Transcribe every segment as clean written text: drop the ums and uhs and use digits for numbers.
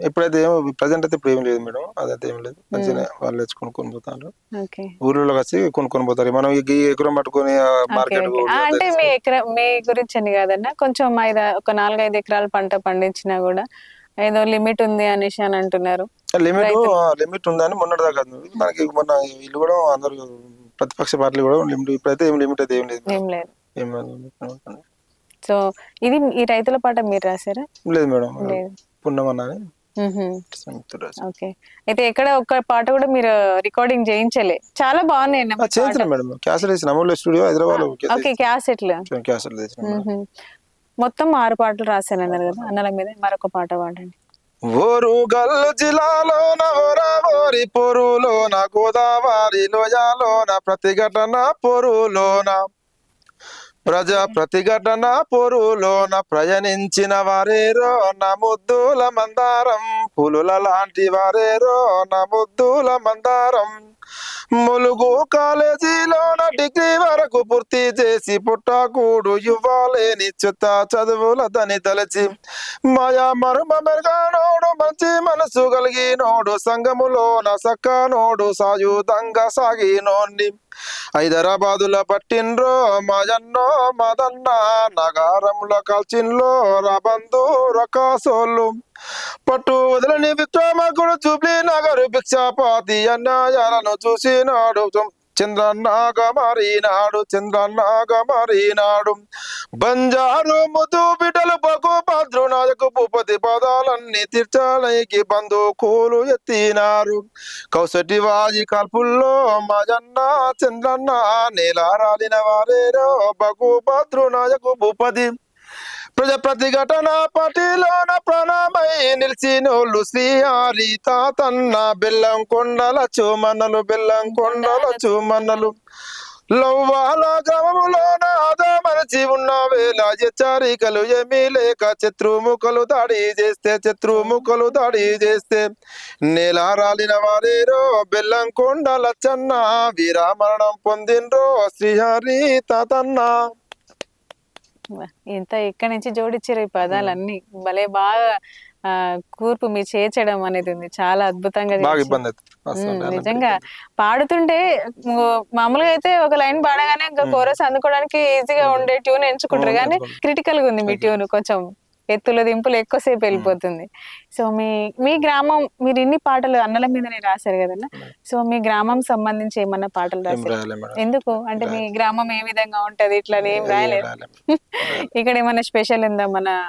ఇప్పుడైతే ప్రజెంట్ అయితే ఇప్పుడు ఏం లేదు మేడం. అదైతే ఏం లేదు. మంచిగానే వాళ్ళు తెచ్చి కొనుక్కొని పోతారు. ఊర్లో వచ్చి కొనుక్కొని పోతారు. మనం ఈ ఎకరం పట్టుకొని మార్కెట్ అంటే మీ గురించి అని కాదన్నా, కొంచెం ఒక 4-5 ఎకరాల పంట పండించినా కూడా ఏదో లిమిట్ ఉంది అనేసి అని అంటున్నారు. లిమిట్ ఉందని మొన్నటి దాకా మనకి మొన్న వీళ్ళు కూడా అందరు ప్రతిపక్ష పార్టీలు కూడా లిమిట్ ఇప్పుడైతే ఏం లిమిట్ అయితే ఏం లేదు. సో ఇది ఈ రైతుల పాట మీరు రాశారా? లేదు మేడం, పున్నమన్నా. ఓకే, అయితే ఎక్కడ ఒక్క పాట కూడా మీరు రికార్డింగ్ చేయించలే? చాలా బాగున్నాయి మేడం. క్యాసెట్ వేసిన అమూల్య స్టూడియో హైదరాబాద్. ఓకే, క్యాసెట్లు మొత్తం 6 పాటలు రాశానన్నారు కదా అన్నల మీద. మరొక పాట పాడండి. ఓరుగల్లు జిల్లాలోన ఓరావోరి పొరులోన గోదావరి లోయలోన ప్రతిఘటన పొరులోన ప్రజా ప్రతిఘటన పొరులోన ప్రయాణించిన వారేరో నా ముద్దుల మందారం, పులుల లాంటి వారేరో నా ముద్దుల మందారం. ములుగు కాలేజీలోన డిగ్రీ వరకు పూర్తి చేసి పుట్టకూడు ఇవ్వాలేని చెత్త చదువులదని తలచి మాయా మరుమ మెరుగానోడు మంచి మనసు కలిగినోడు సంగములోన సక్కనోడు సాయుధంగా సాగినోన్ని హైదరాబాదుల పట్టిన్రో మాయన్నో మదన్న నగారంలో కాల్చిన్లో రాబందు రకాసోళ్ళు పట్టు వదలని విక్రమకుడు జూబ్లీ నగరు భిక్షాపాతి అన్యాయాలను చూసినాడు చంద్రన్నాగా మారినాడు బంజారు ముదు బిడ్డలు బగు భద్రు నాయకు భూపతి పదాలన్నీ తీర్చాలకి బంధుకూలు ఎత్తినారు. కౌసటి వాజి కాల్పుల్లో మాజన్న చంద్రన్న నేలారాలిన వారేరో బగు భద్రు నాయకు భూపతి. ప్రజా ప్రతిఘటన పార్టీలోన ప్రాణమై నిలిచినోళ్ళు శ్రీహరి తాతన్న బెల్లం కొండల చూమన్నలు లవ్వాల గ్రామములోన ఆదామరచి ఉన్న వేళ హెచ్చరికలు ఏమీ లేక శత్రుముఖలు దాడి చేస్తే నేల రాలిన వారేరో బెల్లం కొండల చన్న వీరామరణం పొందినరో శ్రీహరి తాతన్న. ఇంత ఎక్కడి నుంచి జోడించారు ఈ పదాలన్నీ, భలే బాగా కూర్పు మీ చేర్చడం అనేది ఉంది, చాలా అద్భుతంగా. నిజంగా పాడుతుంటే మామూలుగా అయితే ఒక లైన్ పాడగానే ఇంకా కోరస్ అందుకోవడానికి ఈజీగా ఉండే ట్యూన్ ఎంచుకుంటారు, కానీ క్రిటికల్ గా ఉంది మీ ట్యూన్, కొంచెం ఎత్తుల దింపులు ఎక్కువసేపు వెళ్ళిపోతుంది. సో మీ గ్రామం, మీరు ఇన్ని పాటలు అన్నల మీదనే రాశారు కదన్నా, సో మీ గ్రామం సంబంధించి ఏమన్నా పాటలు రాశారు? ఎందుకు అంటే మీ గ్రామం ఏ విధంగా ఉంటది ఇట్లా ఏం రాయలేదు? ఇక్కడ ఏమన్నా స్పెషల్ ఉందా మన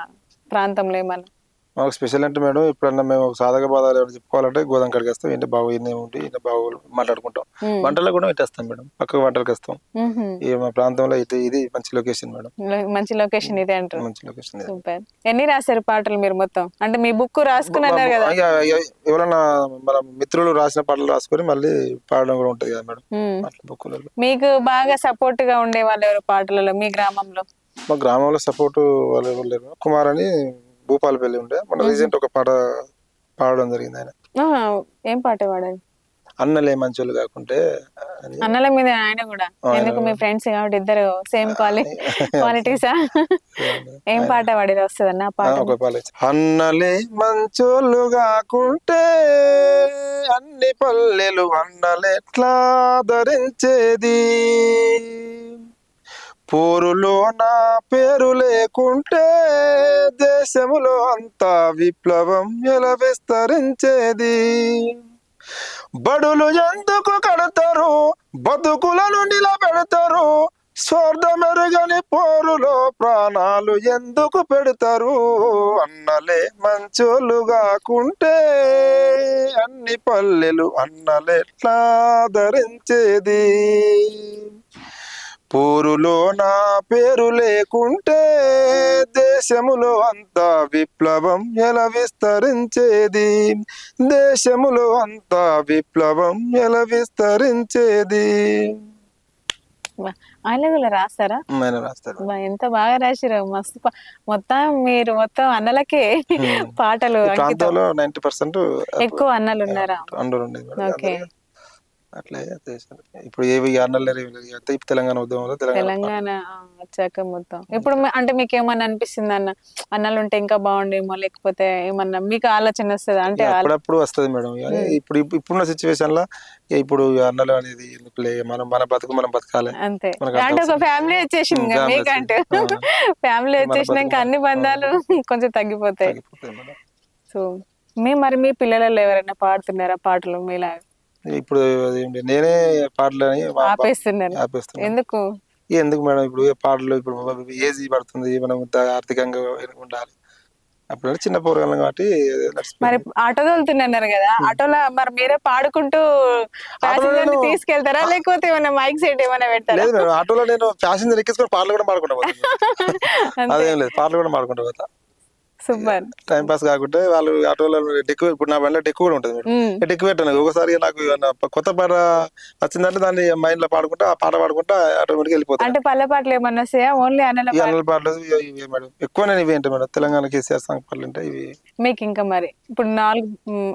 ప్రాంతంలో ఏమన్నా? మాకు స్పెషల్ అంటే మేడం, ఇప్పుడన్నా మేము సాధక బాధలు ఎవరు చెప్పుకోవాలంటే గోదాం కాడికి వస్తాం, ఇంటి బాగు ఇన్నే ఉండి ఇంటి బాగు మాట్లాడుకుంటాం. వంటల్లో కూడా పెట్టేస్తాం మేడం, పక్కకు వంటలకు వస్తాం. మా ప్రాంతంలో ఇది మంచి లొకేషన్ మేడం. మంచి లొకేషన్ ఇదే అంటారు. మంచి లొకేషన్. సూపర్. ఎన్ని రాశారు పాటలు మీరు మొత్తం? అంటే మీ బుక్ రాసుకున్నారు కదా, ఎవరన్నా మన మిత్రులు రాసిన పాటలు రాసుకొని మళ్ళీ పాడడం కూడా ఉంటది కదా మేడం బుక్కులలో. మీకు బాగా సపోర్ట్ గా ఉండే వాళ్ళు ఎవరు పాటలలో మీ గ్రామంలో? మా గ్రామంలో సపోర్ట్ వాళ్ళు ఎవరు లేరు. కుమార్ అని భూపాలపల్లి ఉండే, మన రీసెంట్ ఒక పాట పాడడం జరిగింది. ఆయన ఏం పాట పాడారు? అన్నలే మంచోళ్ళు కాకుంటే. అన్నల మీద ఆయన కూడా ఎందుకు, మీ ఫ్రెండ్స్ కాబట్టి ఇద్దరు సేమ్ క్వాలిటీసా? ఏం పాట పాడి వస్తుంది అన్న పాట? అన్నలే మంచోళ్ళు కాకుంటే అన్ని పల్లెలు అన్నలెట్లా ధరించేది, పోరులో నా పేరు లేకుంటే దేశములో అంతా విప్లవం ఎలా విస్తరించేది, బడులు ఎందుకు కడతారు బతుకులను నిలబెడతారు, స్వార్థమెరుగని పోరులో ప్రాణాలు ఎందుకు పెడతారు, అన్నలే మంచోళ్ళు కాకుంటే అన్ని పల్లెలు అన్నలెట్లా ధరించేది, పోరులో నా పేరు లేకుంటే దేశములో అంతా విప్లవం ఎలా విస్తరించేది, దేశములో అంతా విప్లవం ఎలా విస్తరించేది. ఆయన కూడా రాస్తారా? ఎంత బాగా రాసిరు, మస్తు. మీరు మొత్తం అన్నలకే పాటలు. 90% ఎక్కువ అన్నలు ఉన్నారా? ఓకే. అట్లా చేశారు. ఇప్పుడు ఏవి అన్నలు తెలంగాణ ఉద్యమంలో తెలంగాణ వచ్చాక మొత్తం ఇప్పుడు అంటే మీకు ఏమన్నా అనిపిస్తుంది అన్న అన్నలు ఉంటే ఇంకా బాగుండేమో, లేకపోతే ఏమన్నా మీకు ఆలోచన వస్తుంది అంటే అప్పుడప్పుడు వస్తుంది మేడం. ఇప్పుడున్న సిచ్యువేషన్ లో ఇప్పుడు అన్నలు అనేది ఎందుకులే, మన బతుకు మనం బతకాలి అంతే. అంటే ఒక ఫ్యామిలీ వచ్చేసింది మీకంటూ, ఫ్యామిలీ వచ్చేసినాక అన్ని బంధాలు కొంచెం తగ్గిపోతాయి. సో మరి మీ పిల్లలలో ఎవరైనా పాడుతున్నారా పాటలు మీలాగా? ఇప్పుడు నేనే పాటలు ఆపేస్తున్నారు. ఎందుకు మేడం? ఇప్పుడు పాటలు ఇప్పుడు ఏజ్ పడుతుంది, మనం ఆర్థికంగా ఉండాలి. అప్పుడు చిన్న పోరగాలం కాబట్టి. మరి ఆటో తోలుతున్నారు కదా, ఆటోలో మరి మీరే పాడుకుంటూ తీసుకెళ్తారా, లేకపోతే ఏమైనా మైక్ సెట్ ఏమైనా పెడతారా? లేదు మేడం, ఆటోలో నేను ప్యాసింజర్ ఎక్కించుకొని పాటలు కూడా పాడుకుంటా పోతా. అదేం లేదు, పాటలు కూడా పాడుకుంటా పోతా. సూపర్. టైం పాస్ కాకుంటే వాళ్ళు ఆటోలో డెక్కు, ఇప్పుడు నా బండిలో డెక్కు కూడా ఉంటుంది మేడం. డెక్కు పెట్టాను ఒకసారి, నాకు కొత్త పాట వచ్చిందంటే దాన్ని మైండ్ లో పాడుకుంటా, ఆ పాట పాడుకుంటా ఆటోమేటిక్ వెళ్ళిపోతాను. అంటే పల్లె పాటలు ఏమన్నా వస్తాయా? ఓన్లీ అన్నల పాటలు ఇవి మేడం, ఎక్కువ నేను ఇవి ఏంటి మేడం, తెలంగాణ కేసీఆర్ సాంగ్ పాటలు అంటే ఇవి. మీకు ఇంకా మరి ఇప్పుడు 4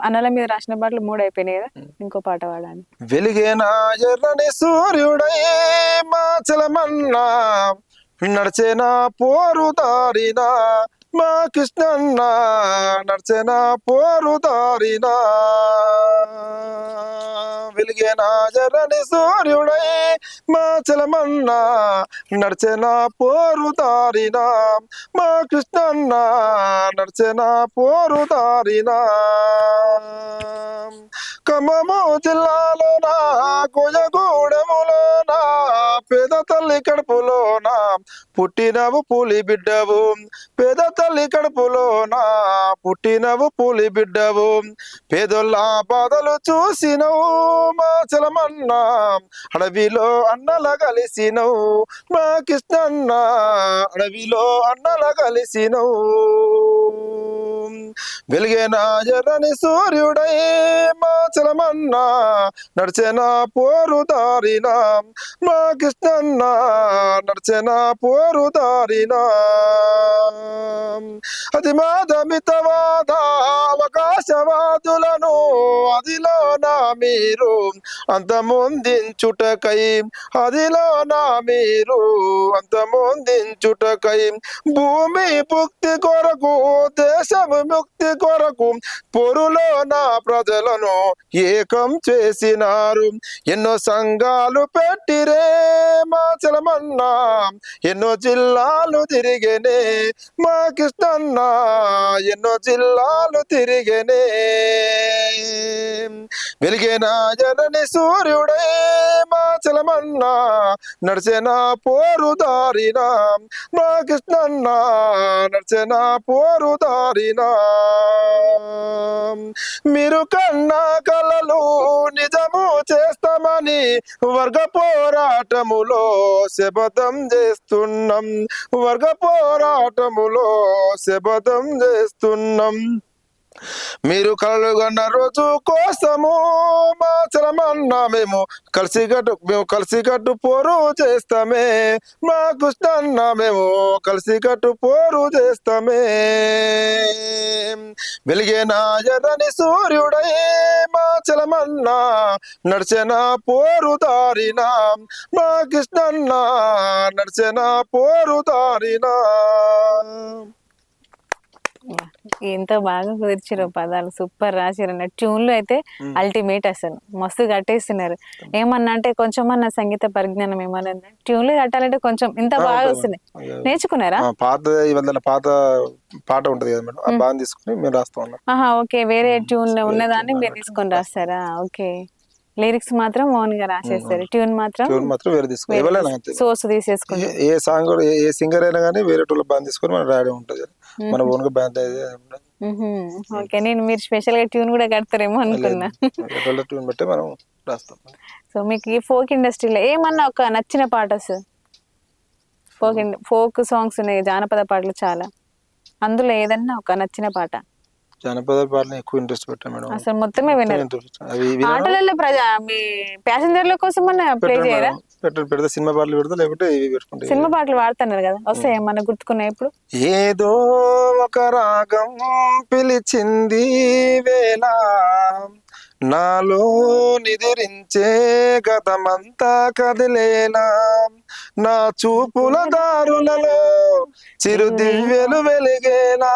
అన్నల మీద రాసిన పాటలు 3 అయిపోయినాయి కదా, ఇంకో పాట పాడాలి. వెలిగేనా ఎర్రని సూర్యుడై మా చలమన్నా, నడిచేనా పోరు దారినా మా కృష్ణన్న, నడిచేనా పోరు దారినా. వెలిగేనా ఎర్రని సూర్యుడై మా చలమన్నా, నడిచేనా పోరు దారినా మా కృష్ణన్న, నడిచేనా పోరు దారినా. ఖమ్మము జిల్లాలోన కొయ్యగూడెములోన పేద తల్లి కడుపులోన పుట్టినవు పులి బిడ్డవు, పేద తల్లి కడుపులోన పుట్టినవు పులి బిడ్డవు. పేదోళ్ళ బాధలు చూసినవు మా చలమన్నా, అడవిలో అన్నల కలిసినవు మా కృష్ణన్న, అడవిలో అన్నల కలిసినవు. వెలిగేనా ఎర్రని సూర్యుడై మా చలమన్నా, నడిచేనా పోరు దారినా మా కృష్ణన్న, నడిచేనా పోరు దారినా. అది మాధమితవాద అవకాశవాదులను అదిలో నా మీరు అంతమొందించుటకై, అదిలో నా మీరు అంతమొందించుటకై, భూమి భుక్తి కొరకు దేశము ముక్తి కొరకు పొరులో నా ప్రజలను ఏకం చేసినారు. ఎన్నో సంఘాలు పెట్టిరే మా చలమన్నా, ఎన్నో జిల్లాలు తిరిగేనే మా కృష్ణన్న, ఎన్నో జిల్లాలు తిరిగేనే. వెలిగేనా ఎర్రని సూర్యుడే మా చలమన్నా, నడిచేనా పోరు దారినా మా కృష్ణన్న, నడిచేనా పోరు దారినా. మీరు కన్నా కలలు నిజము చేస్తామని వర్గ పోరాటములో శపథం చేస్తున్నాం, వర్గ పోరాటములో శపథం చేస్తున్నాం. మీరు కలలుగన్న రోజు కోసము మా చలమన్నా, మేము కలిసికట్టు పోరు చేస్తామే మా కృష్ణన్న, మేము కలిసికట్టు పోరు చేస్తామే. వెలిగేనా ఎర్రని సూర్యుడై మా చలమన్నా, నడిచేనా పోరు దారినా మా కృష్ణన్న, నడిచేనా పోరు దారినా. ఎంత బాగా కుదిర్చారు పదాలు, సూపర్ రాసిరు అన్న. ట్యూన్లు అయితే అల్టిమేట్, అసలు మస్తు కట్టేస్తున్నారు. ఏమన్నా అంటే కొంచెం అన్న సంగీత పరిజ్ఞానం ఏమన్నా ట్యూన్లు కట్టాలంటే కొంచెం ఇంత బాగా వస్తుంది, నేర్చుకున్నారా? పాత పాట ఉంటది కదా మేడం, ఆ బాగా తీసుకుని మేము రాస్తా ఉన్నాం. ఓకే, వేరే ట్యూన్ ఉన్నదాన్ని మీరు తీసుకొని రాస్తారా? ఓకే, లిరిక్స్ మాత్రం ఓన్ గా రాసేస్తారు, ట్యూన్ మాత్రం వేరే తీసుకుని సోర్స్ తీసేసుకుంటారు. ఏ సాంగ్ ఏ సింగర్ అయినా కానీ వేరే టోళ్ళ బాగా తీసుకొని మనం రాయడం ఉంటది, మన ఓన్ గా బ్యాండ్. ఓకే, నేను మీరు స్పెషల్ గా ట్యూన్ కూడా కడతారేమో అనుకున్నా. ట్యూన్ బట్టి మనం రాస్తాం. సో మీకు ఈ ఫోక్ ఇండస్ట్రీలో ఏమన్నా ఒక నచ్చిన పాట సార్? ఫోక్ సాంగ్స్ ఉన్నాయి, జానపద పాటలు చాలా, అందులో ఏదన్నా ఒక నచ్చిన పాట? జానపద పాటలు ఎక్కువ ఇంట్రెస్ట్ పెట్టాను మేడం, అసలు మొత్తమే విన్నారు. ఆటలలో మీ ప్యాసింజర్ల కోసం ప్లే చేయరా? పెడితే సినిమా పాటలు పెడతా, లేకపోతే ఇవి పెట్టుకుంటే. సినిమా పాటలు వాడుతున్నారు కదా, వస్తాయి ఏమన్నా గుర్తుకున్నాయి ఇప్పుడు? ఏదో ఒక రాగం పిలిచింది వేళ, నాలో నిదిరించే గతమంతా కదిలేనా, నా చూపుల దారులలో చిరు దివ్యలు వెలిగేలా,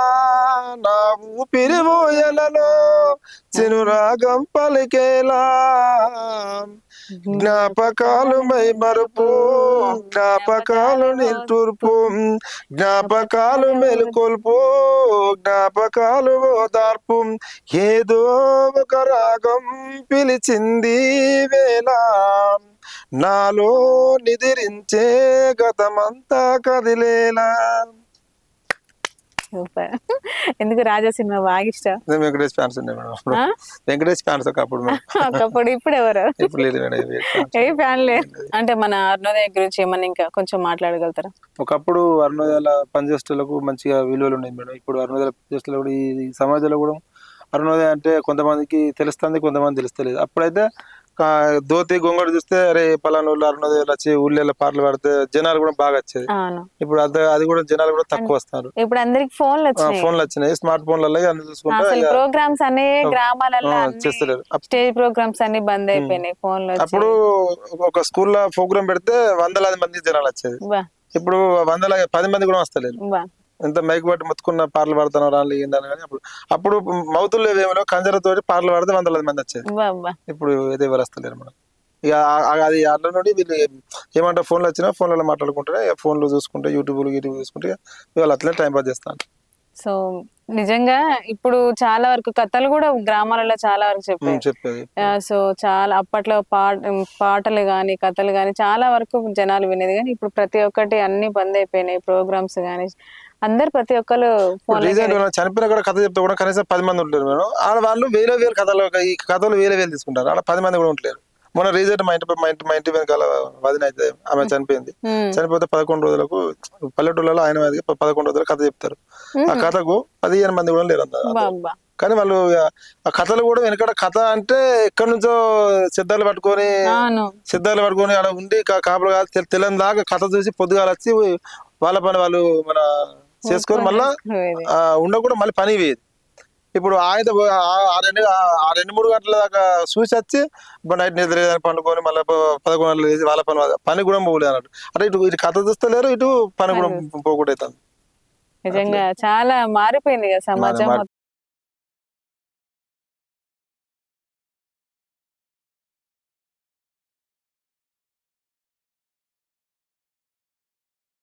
నా ఊపిరి ఊయలలో చిరురాగం పలికేలా, జ్ఞాపకాలు మై మరుపు, జ్ఞాపకాలు నిట్టూర్పు, జ్ఞాపకాలు మెలుకొల్పు, జ్ఞాపకాలు ఓదార్పు, ఏదో ఒక రాగం పిలిచింది వేళ, నాలో నిదిరించే గతమంతా కదిలేలా. సూపర్. ఎందుకు రాజా సినిమా బాగా ఇష్టం? వెంకటేష్ ఫ్యాన్స్ ఉండే మేడం అప్పుడు. వెంకటేష్ ఫ్యాన్స్ ఒకప్పుడు ఒకప్పుడు, ఇప్పుడు ఎవరు? ఇప్పుడు లేదు మేడం. ఏ ఫ్యాన్ లేదు. అంటే మన అరుణోదయ గురించి ఏమన్నా ఇంకా కొంచెం మాట్లాడగలుగుతారా? ఒకప్పుడు అరుణోదయాల పనిచేస్తులకు మంచిగా విలువలు ఉన్నాయి మేడం. ఇప్పుడు అరుణోదయాల పనిచేస్తులు కూడా ఈ సమాజంలో కూడా అరుణోదయ అంటే కొంతమందికి తెలుస్తుంది, కొంతమంది తెలుస్తలేదు. అప్పుడైతే ధోతి గొంగడు చూస్తే అరే పలానా ఊళ్ళో అరుణోదయాలు వచ్చి ఊళ్ళో పాటలు పాడితే జనాలు కూడా బాగా వచ్చేది. ఇప్పుడు అది కూడా జనాలు కూడా తక్కువ వస్తారు. ఇప్పుడు అందరికి ఫోన్లు వచ్చినాయి, స్మార్ట్ ఫోన్లలో అన్ని చూసుకుంటే ప్రోగ్రామ్స్ అనే గ్రామాలలో చేస్తలేరు. స్టేజ్ ప్రోగ్రామ్స్ అన్ని బంద్ అయిపోయినాయి ఫోన్ లో. అప్పుడు ఒక స్కూల్లో ప్రోగ్రామ్ పెడితే 100 మంది జనాలు వచ్చేది. ఇప్పుడు 10 మంది కూడా వస్తలేరు. ఎంత మైక్ పట్టి మొత్తుకున్న పాటలు పాడుతున్నారు వాళ్ళు ఏందని. కానీ అప్పుడు మౌతుల్లో ఏమో కంజరతోటి పాటలు పాడితే 100 మంది వచ్చేది. ఇప్పుడు ఏదో ఎవరు వస్తలేరు మనం. ఇక అది అట్లా నుండి వీళ్ళు ఏమంటారు, ఫోన్లు వచ్చినా ఫోన్లలో మాట్లాడుకుంటే, ఫోన్లు చూసుకుంటే, యూట్యూబ్ చూసుకుంటే వాళ్ళు అట్లనే టైం పాస్ చేస్తాను. సో నిజంగా ఇప్పుడు చాలా వరకు కథలు కూడా గ్రామాలలో చాలా వరకు చెప్పేది. సో చాలా అప్పట్లో పాటలు గాని కథలు గాని చాలా వరకు జనాలు వినేది. కానీ ఇప్పుడు ప్రతి ఒక్కటి అన్ని బంద్ అయిపోయినాయి. ప్రోగ్రామ్స్ గానీ అందరు ప్రతి ఒక్కరు చనిపోయిన కూడా కథ చెప్తే కూడా కనీసం 10 మంది ఉంటారు మేడం. వాళ్ళు వేరే కథలు, ఈ కథలు వేరే తీసుకుంటారు. అలా 10 మంది కూడా ఉంటారు. మొన్న రీసెంట్ మా ఇంటి వెనకాల వదిన అయితే ఆమె చనిపోయింది. చనిపోతే 11 రోజులకు పల్లెటూళ్ళలో ఆయన 11 రోజులకు కథ చెప్తారు. ఆ కథకు 15 మంది కూడా లేరు అన్నారు. కానీ వాళ్ళు ఆ కథలు కూడా వెనకడ కథ అంటే ఎక్కడి నుంచో సిద్ధాలు పట్టుకొని అలా ఉండి కాపులు కాదు తెల్లని దాకా కథ చూసి పొద్దుగాల వచ్చి వాళ్ళ పని వాళ్ళు మన చేసుకొని మళ్ళా ఉండకూడా మళ్ళీ పని వేయదు. ఇప్పుడు ఆయన 2-3 గంటల దాకా చూసి వచ్చి నైట్ నిద్ర పండుకొని మళ్ళీ 11 గంటలు వేసి వాళ్ళ పని కూడా పోలే అన్నట్టు. అంటే ఇటు కథ చూస్తలేరు, ఇటు పని కూడా పోకూడదు. నిజంగా చాలా మారిపోయింది కదా సమాజం.